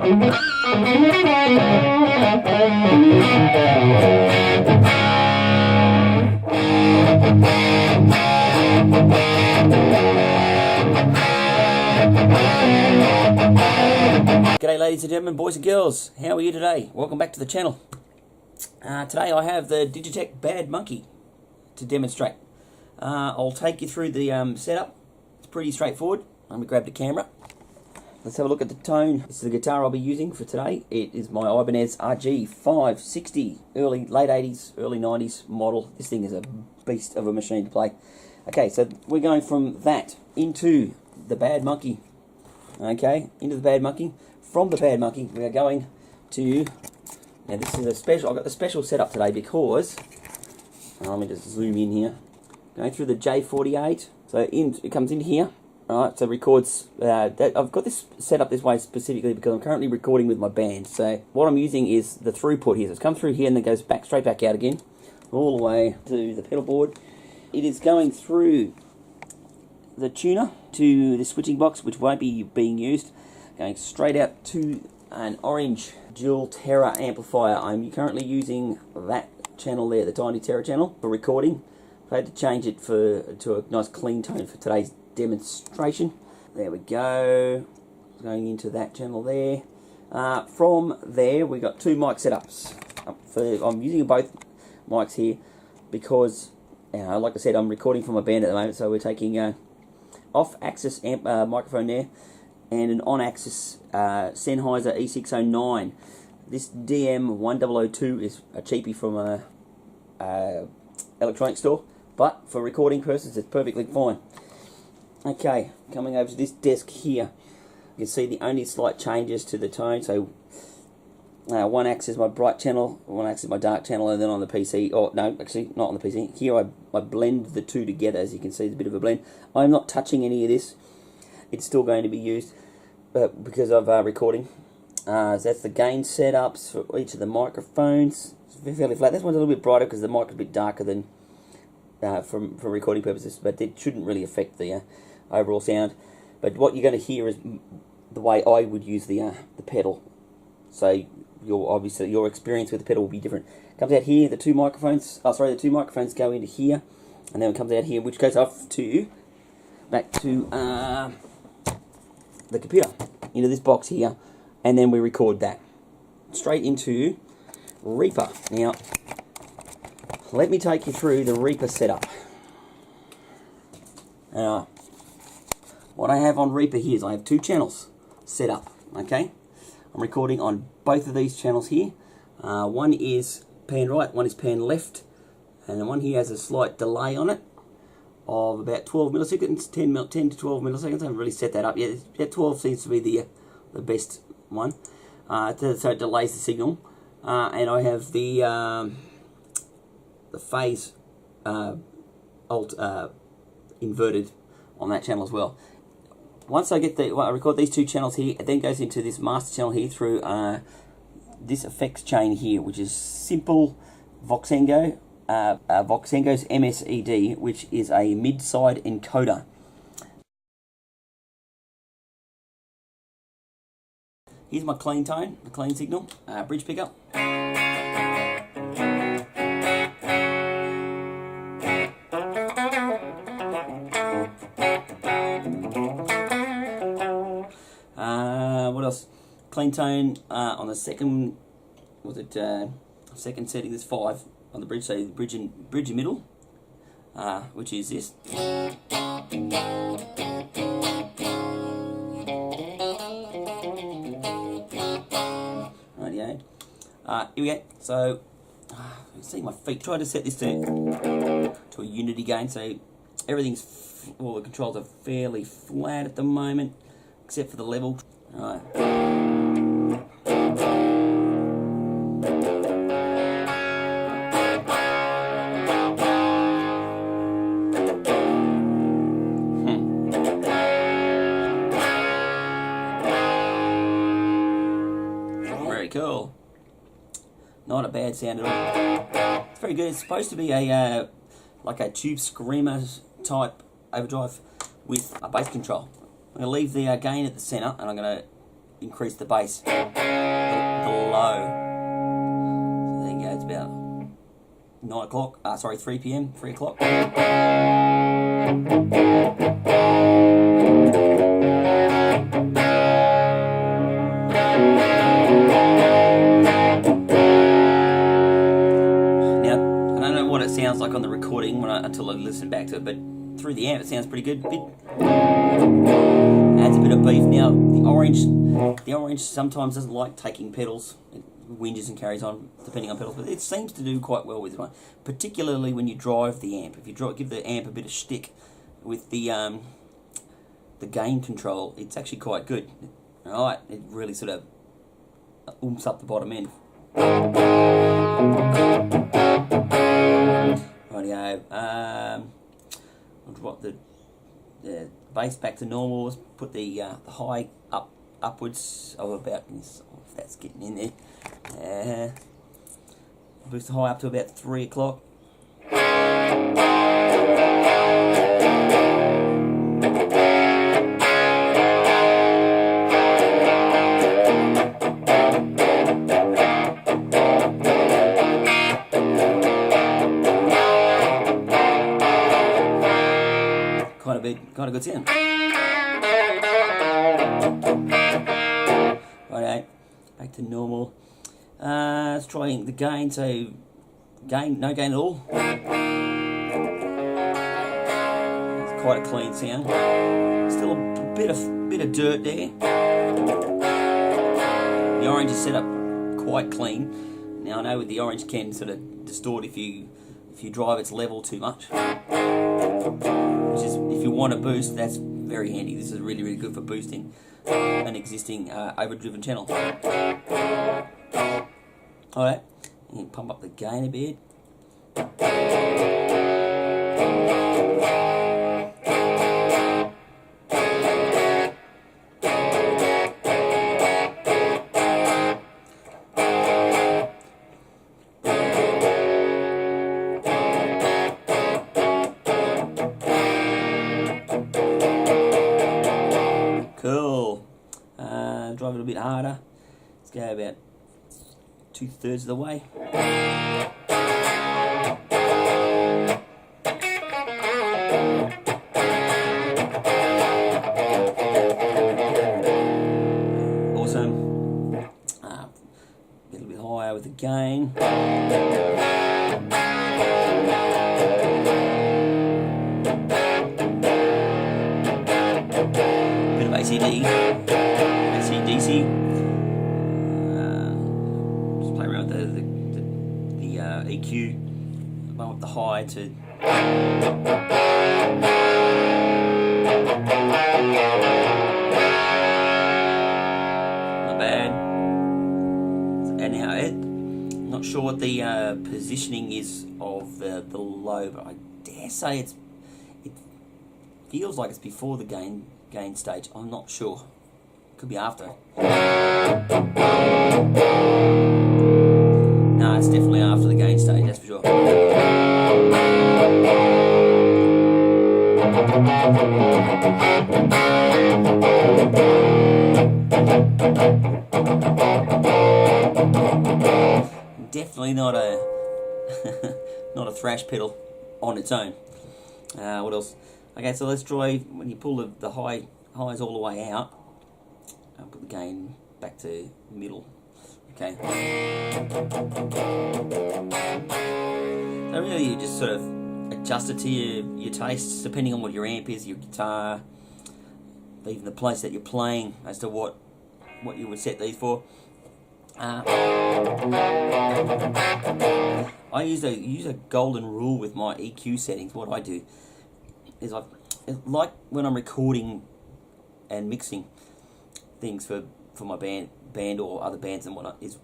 G'day ladies and gentlemen, boys and girls, how are you today? Welcome back to the channel. Today I have the Digitech Bad Monkey to demonstrate. I'll take you through the setup. It's pretty straightforward. Let me grab the camera. Let's have a look at the tone. This is the guitar I'll be using for today. It is my Ibanez RG560, late 80s, early 90s model. This thing is a beast of a machine to play. Okay, so we're going from that into the Bad Monkey. Okay, into the Bad Monkey. From the Bad Monkey, we are going to... Now this is a special... I've got the special setup today because... let me just zoom in here. Going through the J48. So it comes in here. Alright, so records... I've got this set up this way specifically because I'm currently recording with my band. So what I'm using is the throughput here. So it's come through here and then goes back straight back out again. All the way to the pedal board. It is going through the tuner to the switching box, which won't be being used. Going straight out to an orange dual Terra amplifier. I'm currently using that channel there, the Tiny Terra channel, for recording. I had to change it to a nice clean tone for today's demonstration. There we go. Going into that channel there. From there, we got two mic setups. I'm using both mics here because, like I said, I'm recording from a band at the moment, so we're taking off-axis microphone there, and an on-axis Sennheiser E609. This DM1002 is a cheapie from a electronics store, but for recording purposes it's perfectly fine. Okay, coming over to this desk here, you can see the only slight changes to the tone. So one axis is my bright channel, one axis is my dark channel, and then on the PC, or no, actually not on the PC, here I blend the two together. As you can see, there's a bit of a blend. I'm not touching any of this. It's still going to be used because of recording. So that's the gain setups for each of the microphones. It's fairly flat. This one's a little bit brighter because the mic is a bit darker than for recording purposes, but it shouldn't really affect the overall sound. But what you're going to hear is the way I would use the pedal. So obviously your experience with the pedal will be different. Comes out here, the two microphones go into here, and then it comes out here, which goes off to back to the computer, into this box here, and then we record that straight into Reaper. Now let me take you through the Reaper setup. What I have on Reaper here is I have two channels set up. Okay, I'm recording on both of these channels here. One is pan right, one is pan left, and the one here has a slight delay on it of about 12 milliseconds, 10 to 12 milliseconds. I haven't really set that up yet. 12 seems to be the best one. So it delays the signal. And I have the phase inverted on that channel as well. Once I record these two channels here, it then goes into this master channel here through this effects chain here, which is simple Voxengo. Voxengo's MSED, which is a mid-side encoder. Here's my clean tone, the clean signal, bridge pickup. What else? Clean tone on the second, second setting, there's 5 on the bridge, so bridge in middle, which is this. Rightio. Here we go. So, see my feet. Try to set this to a unity gain, so all the controls are fairly flat at the moment, except for the level. Right. Very cool. Not a bad sound at all. It's very good. It's supposed to be a like a tube screamer type overdrive with a bass control. I'm going to leave the gain at the center, and I'm going to increase the bass, the low. So there you go, it's about 9 o'clock, 3 p.m., 3 o'clock. Sounds like on the recording until I listen back to it, but through the amp it sounds pretty good. Adds a bit of beef. Now the orange sometimes doesn't like taking pedals. It whinges and carries on depending on pedals, but it seems to do quite well with this one, particularly when you drive the amp. If you give the amp a bit of shtick with the gain control, it's actually quite good. Alright, it really sort of oomps up the bottom end. Rightio. I'll drop the bass back to normal. Let's put the high upwards of about, if that's getting in there. Boost the high up to about 3 o'clock. Quite a good sound. Right, back to normal. Let's try the gain. So no gain at all. It's quite a clean sound. Still a bit of dirt there. The orange is set up quite clean. Now I know with the orange can sort of distort if you drive its level too much. Which is, if you want to boost, that's very handy. This is really, really good for boosting an existing overdriven channel. Alright, you pump up the gain a bit. Cool. Drive it a bit harder. Let's go about 2/3 of the way. Awesome. A little bit higher with the gain. AC/DC. Just play around with the EQ. Bump up the high to. Not bad. And now not sure what the positioning is of the low, but I dare say it feels like it's before the gain stage. I'm not sure. Could be after. No, it's definitely after the gain stage, that's for sure. Definitely not a not a thrash pedal on its own. What else? Okay, so let's try when you pull the highs all the way out. I'll put the gain back to middle. Okay. So really, you just sort of adjust it to your tastes, depending on what your amp is, your guitar, even the place that you're playing, as to what you would set these for. I use a golden rule with my EQ settings. What I do is like when I'm recording and mixing things for my band or other bands and whatnot, is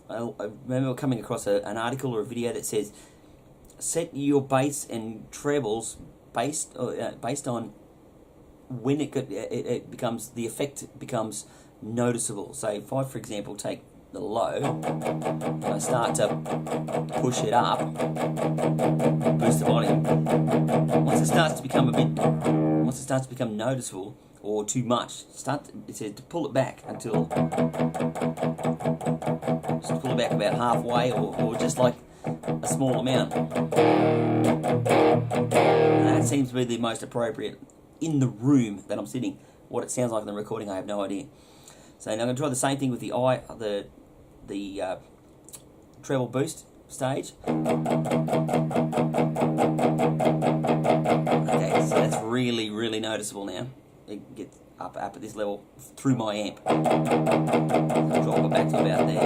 I remember coming across an article or a video that says set your bass and trebles based on when it becomes, the effect becomes noticeable. So if I, for example, take the low and I start to push it up, boost the volume, once it starts to become noticeable, or too much, it says to pull it back until, just pull it back about halfway, or just like a small amount. And that seems to be the most appropriate in the room that I'm sitting. What it sounds like in the recording, I have no idea. So now I'm going to try the same thing with the treble boost stage. Okay, so that's really, really noticeable now. It gets up at this level through my amp. I'll drop it back to about there.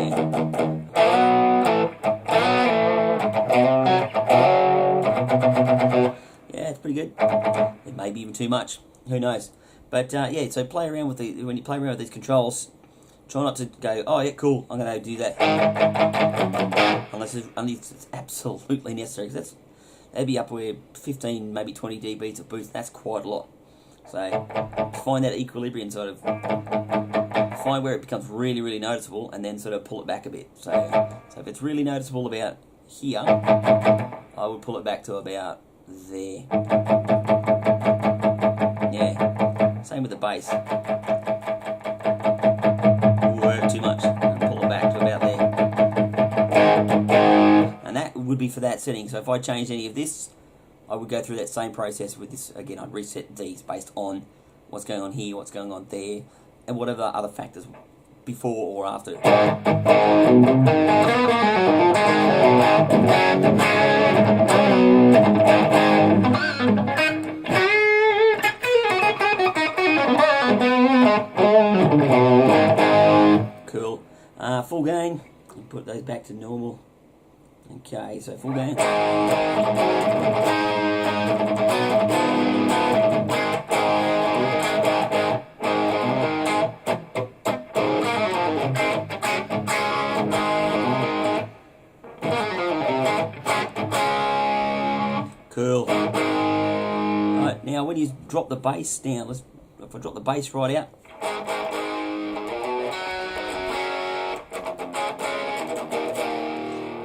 Yeah, it's pretty good. It may be even too much. Who knows? But yeah, so play around with when you play around with these controls. Try not to go, oh yeah, cool, I'm going to do that. Unless it's absolutely necessary, because that'd be up where 15, maybe 20 dBs of boost. That's quite a lot. So find that equilibrium, sort of find where it becomes really, really noticeable, and then sort of pull it back a bit. So if it's really noticeable about here, I would pull it back to about there. Yeah, same with the bass. Work too much and pull it back to about there. And that would be for that setting. So if I changed any of this, I would go through that same process with this. Again, I'd reset these based on what's going on here, what's going on there, and whatever other factors before or after. Cool. Full gain. Put those back to normal. Okay, so full gain. Cool. Right, now when you drop the bass down, if I drop the bass right out,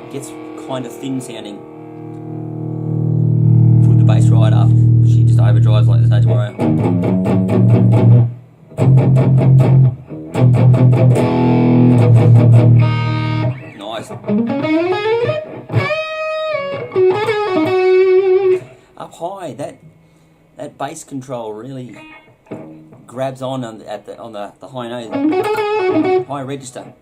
it gets kind of thin sounding. Put the bass right up. She just overdrives like there's no tomorrow. Nice. Up high, that bass control really grabs on at the high note, high register.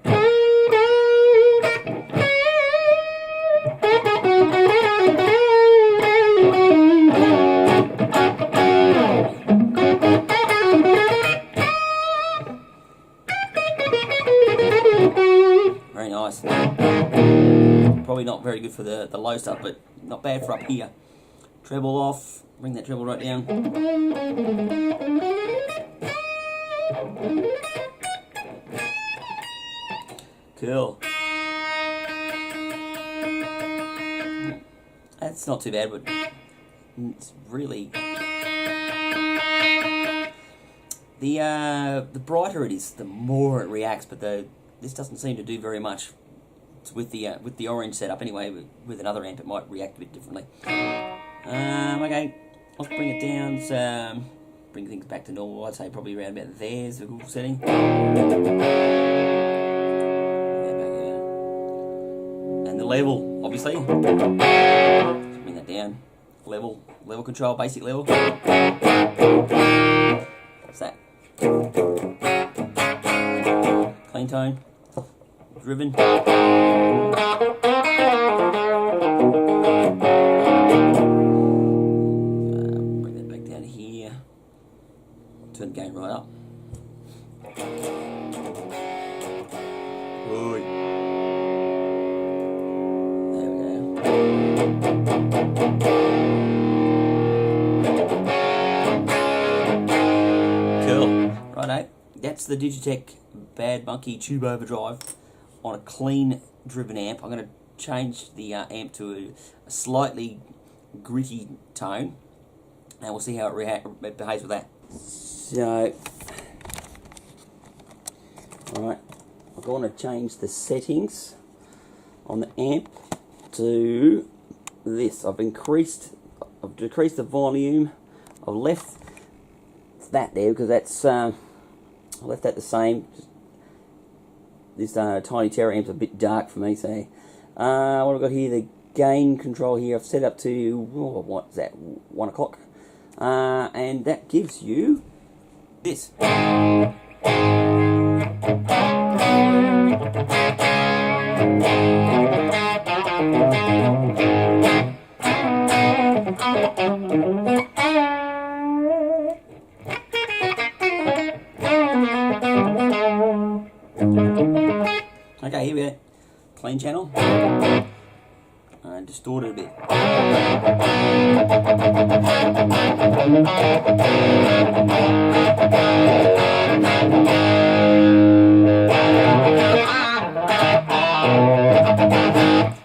Very nice. Probably not very good for the low stuff, but not bad for up here. Treble off, bring that treble right down. Cool. That's not too bad, but it's really the brighter it is, the more it reacts. But this doesn't seem to do very much. It's with the orange setup anyway. With another amp, it might react a bit differently. Okay, let's bring it down. So, bring things back to normal. I'd say probably around about there's a good setting. And the level, obviously. Let's bring that down. Level control, basic level. What's that? Clean tone. Driven. Bring that back down here. Turn the gain right up. Ooh. There we go. Cool. Righto. That's the Digitech Bad Monkey Tube Overdrive on a clean driven amp. I'm going to change the amp to a slightly gritty tone, and we'll see how it behaves with that. So, alright, I'm going to change the settings on the amp to this. I've decreased the volume. I've left that there because that's I left that the same. This tiny Terra amp's a bit dark for me, so what I've got here, the gain control here, I've set up to, what's that, 1 o'clock, and that gives you this. Okay, here we go. Clean channel. Distort it a bit.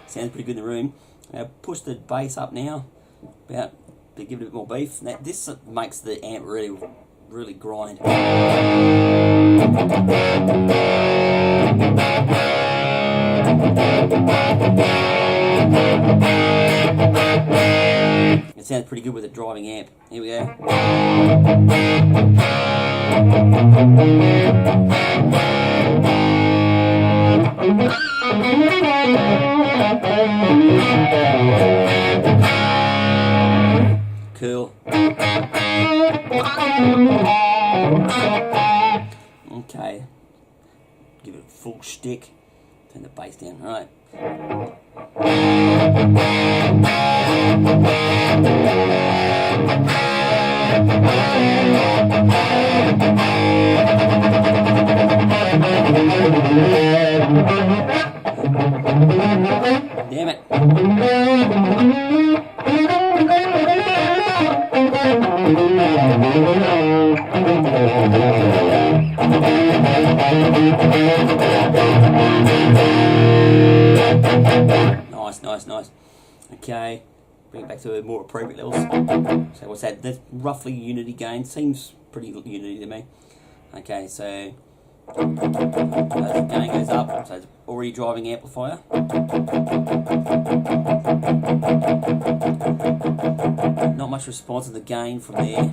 Sounds pretty good in the room. Push the bass up now, about to give it a bit more beef. Now, this makes the amp really grind. It sounds pretty good with a driving amp. Here we go. Cool. Okay. Give it a full shtick. Turn the bass down. All right. Damn it. Nice. Okay, bring it back to more appropriate levels. So what's that? That's roughly unity gain. Seems pretty unity to me. Okay, so the gain goes up, so it's already driving amplifier. Not much response to the gain from there.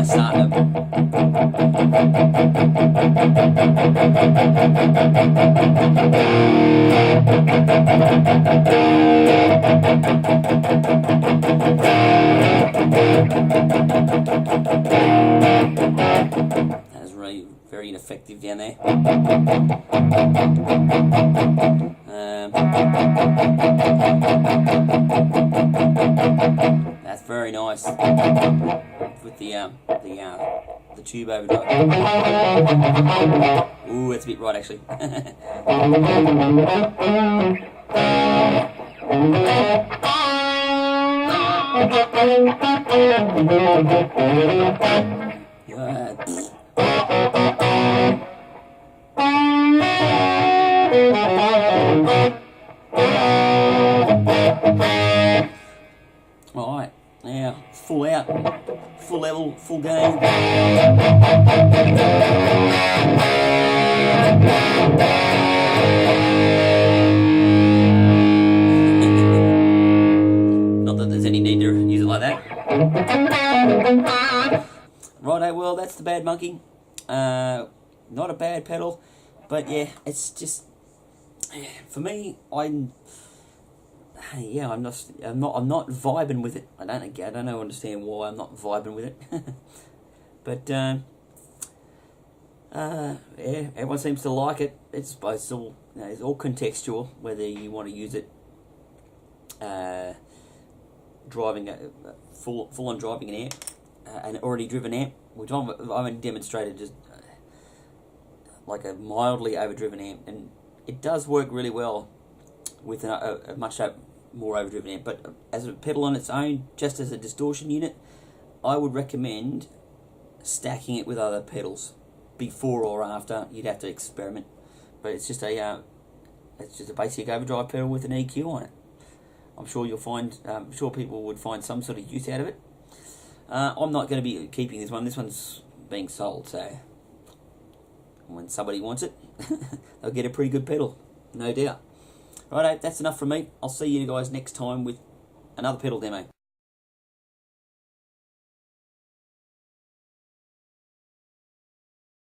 Start up. That's really very ineffective down there. That's very nice with the tube overdrive. Ooh, that's a bit right actually. Alright, now full out, full level, full gain. Not that there's any need to use it like that. Righto, well that's the Bad Monkey. Not a bad pedal, but yeah, it's just for me. I'm not vibing with it. I don't understand why I'm not vibing with it. But yeah, everyone seems to like it. It's all it's all contextual whether you want to use it driving a full on driving an amp, an already driven amp, which I haven't demonstrated just like a mildly overdriven amp, and it does work really well with a much more overdriven amp. But as a pedal on its own, just as a distortion unit, I would recommend stacking it with other pedals before or after. You'd have to experiment, but it's just a basic overdrive pedal with an EQ on it. I'm sure you'll find, I'm sure people would find some sort of use out of it. I'm not going to be keeping this one. This one's being sold, so when somebody wants it, they'll get a pretty good pedal, no doubt. Righto, that's enough from me. I'll see you guys next time with another pedal demo.